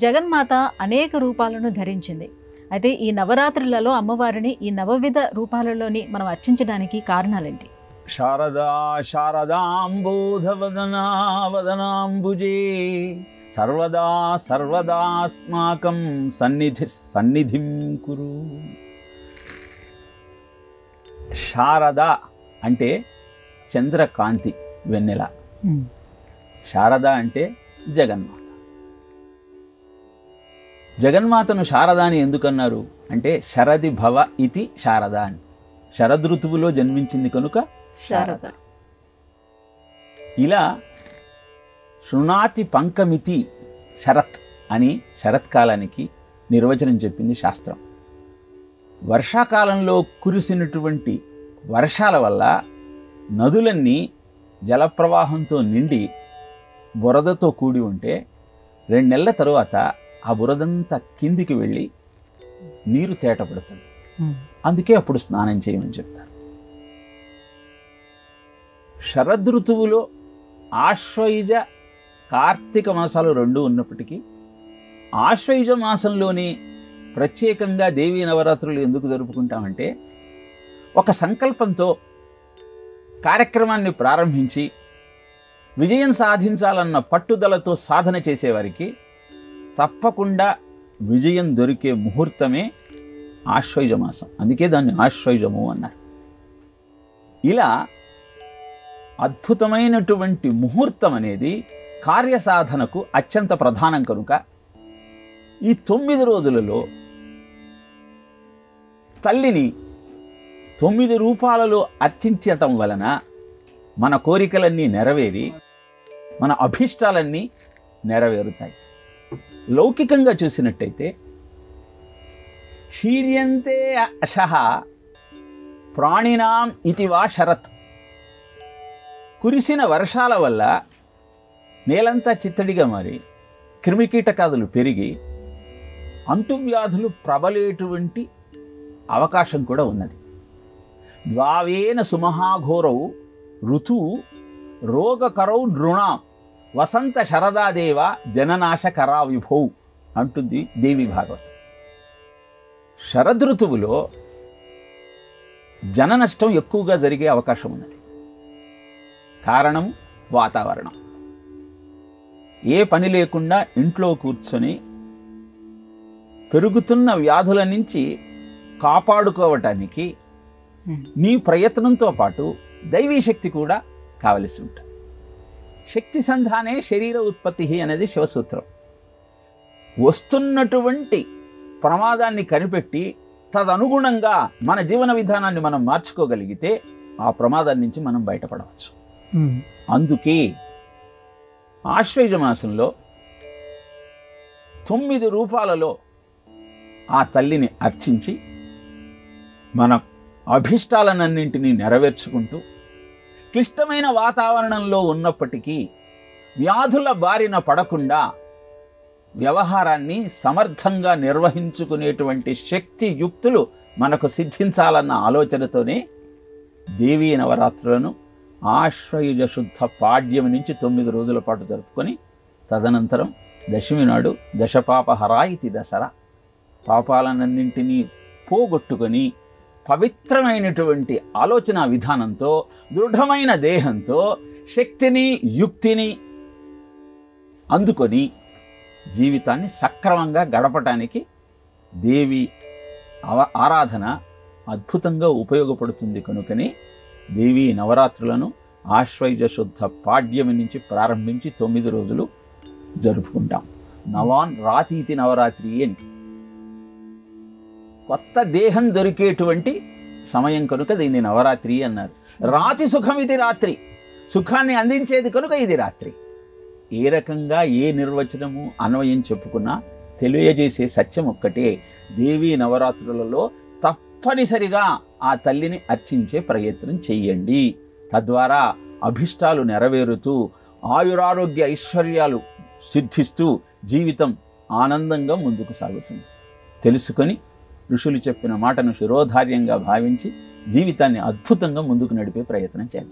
జగన్మాత అనేక రూపాలను ధరించింది. అయితే ఈ నవరాత్రులలో అమ్మవారిని ఈ నవవిధ రూపాలలోని మనం అర్చించడానికి కారణాలేంటి? శారదా శారదాంబోధవదనా వదనాంబుజే సర్వదా సర్వదాస్మాకం సన్నిధిం కురు. శారద అంటే చంద్రకాంతి, వెన్నెల. శారద అంటే జగన్మాత. జగన్మాతను శారద అని ఎందుకన్నారు అంటే శరది భవ ఇతి శారద అని. శరదృతువులో జన్మించింది కనుక శారద. ఇలా శృణాతి పంకమితి శరత్ అని శరత్కాలానికి నిర్వచనం చెప్పింది శాస్త్రం. వర్షాకాలంలో కురిసినటువంటి వర్షాల వల్ల నదులన్నీ జలప్రవాహంతో నిండి బురదతో కూడి ఉంటే 2 నెలల తరువాత ఆ బురదంతా కిందికి వెళ్ళి నీరు తేటపడుతుంది. అందుకే అప్పుడు స్నానం చేయమని చెప్తారు. శరదృతువులో ఆశ్వయుజ కార్తీక మాసాలు 2 ఉన్నప్పటికీ ఆశ్వయుజ మాసంలోని ప్రత్యేకంగా దేవీ నవరాత్రులు ఎందుకు జరుపుకుంటామంటే ఒక సంకల్పంతో కార్యక్రమాన్ని ప్రారంభించి విజయం సాధించాలన్న పట్టుదలతో సాధన చేసేవారికి తప్పకుండా విజయం దొరికే ముహూర్తమే ఆశ్వయుజ మాసం. అందుకే దాన్ని ఆశ్వయుజము అన్నారు. ఇలా అద్భుతమైనటువంటి ముహూర్తం అనేది కార్యసాధనకు అత్యంత ప్రధానం కనుక ఈ 9 రోజులలో తల్లిని 9 రూపాలలో అర్చించటం వలన మన కోరికలన్నీ నెరవేరి మన అభిష్టాలన్నీ నెరవేరుతాయి. లౌకికంగా చూసినట్టయితే శీర్యంతే అశః ప్రాణినాం ఇతి వా శరత్. కురిసిన వర్షాల వల్ల నేలంతా చిత్తడిగా మారి క్రిమికీటకాదులు పెరిగి అంటువ్యాధులు ప్రబలేటువంటి అవకాశం కూడా ఉన్నది. ద్వావేన సుమహాఘోరౌ ఋతు రోగకరౌ నృణాం వసంత శరదాదేవ జననాశకరా విభౌ అంటుంది దేవి భాగవతం. శరదృతువులో జన నష్టం ఎక్కువగా జరిగే అవకాశం ఉన్నది. కారణం వాతావరణం. ఏ పని లేకుండా ఇంట్లో కూర్చొని పెరుగుతున్న వ్యాధుల నుంచి కాపాడుకోవటానికి నీ ప్రయత్నంతో పాటు దైవీ శక్తి కూడా కావలసి ఉంటుంది. శక్తి సంధానే శరీర ఉత్పత్తి అనేది శివసూత్రం. వస్తున్నటువంటి ప్రమాదాన్ని కనిపెట్టి తదనుగుణంగా మన జీవన విధానాన్ని మనం మార్చుకోగలిగితే ఆ ప్రమాదం నుంచి మనం బయటపడవచ్చు. అందుకే ఆశ్వయుజ మాసంలో 9 రూపాలలో ఆ తల్లిని అర్చించి మన అభిష్టాలన్నింటినీ నెరవేర్చుకుంటూ క్లిష్టమైన వాతావరణంలో ఉన్నప్పటికీ వ్యాధుల బారిన పడకుండా వ్యవహారాన్ని సమర్థంగా నిర్వహించుకునేటువంటి శక్తి యుక్తులు మనకు సిద్ధించాలన్న ఆలోచనతోనే దేవీ నవరాత్రులను ఆశ్వయుజ శుద్ధ పాడ్యం నుంచి 9 రోజుల పాటు జరుపుకొని తదనంతరం దశమి నాడు దశపాపహరాయితి దసరా, పాపాలన్నింటినీ పోగొట్టుకొని పవిత్రమైనటువంటి ఆలోచన విధానంతో దృఢమైన దేహంతో శక్తిని యుక్తిని అందుకొని జీవితాన్ని సక్రమంగా గడపటానికి దేవి ఆరాధన అద్భుతంగా ఉపయోగపడుతుంది. కనుకని దేవీ నవరాత్రులను ఆశ్వయుజ శుద్ధ పాడ్యమి నుంచి ప్రారంభించి 9 రోజులు జరుపుకుంటాం. నవాన్ రాతీతి నవరాత్రి అని కొత్త దేహం దొరికేటువంటి సమయం కనుక దీన్ని నవరాత్రి అన్నారు. రాతి సుఖమిది రాత్రి, సుఖాన్ని అందించేది కనుక ఇది రాత్రి. ఏ రకంగా ఏ నిర్వచనము అన్వయం చెప్పుకున్నా తెలియజేసే సత్యం ఒక్కటే. దేవీ నవరాత్రులలో తప్పనిసరిగా ఆ తల్లిని అర్చించే ప్రయత్నం చెయ్యండి. తద్వారా అభిష్టాలు నెరవేరుతూ ఆయురారోగ్య ఐశ్వర్యాలు సిద్ధిస్తూ జీవితం ఆనందంగా ముందుకు సాగుతుంది. తెలుసుకొని ఋషులు చెప్పిన మాటను శిరోధార్యంగా భావించి జీవితాన్ని అద్భుతంగా ముందుకు నడిపే ప్రయత్నం చేద్దాం.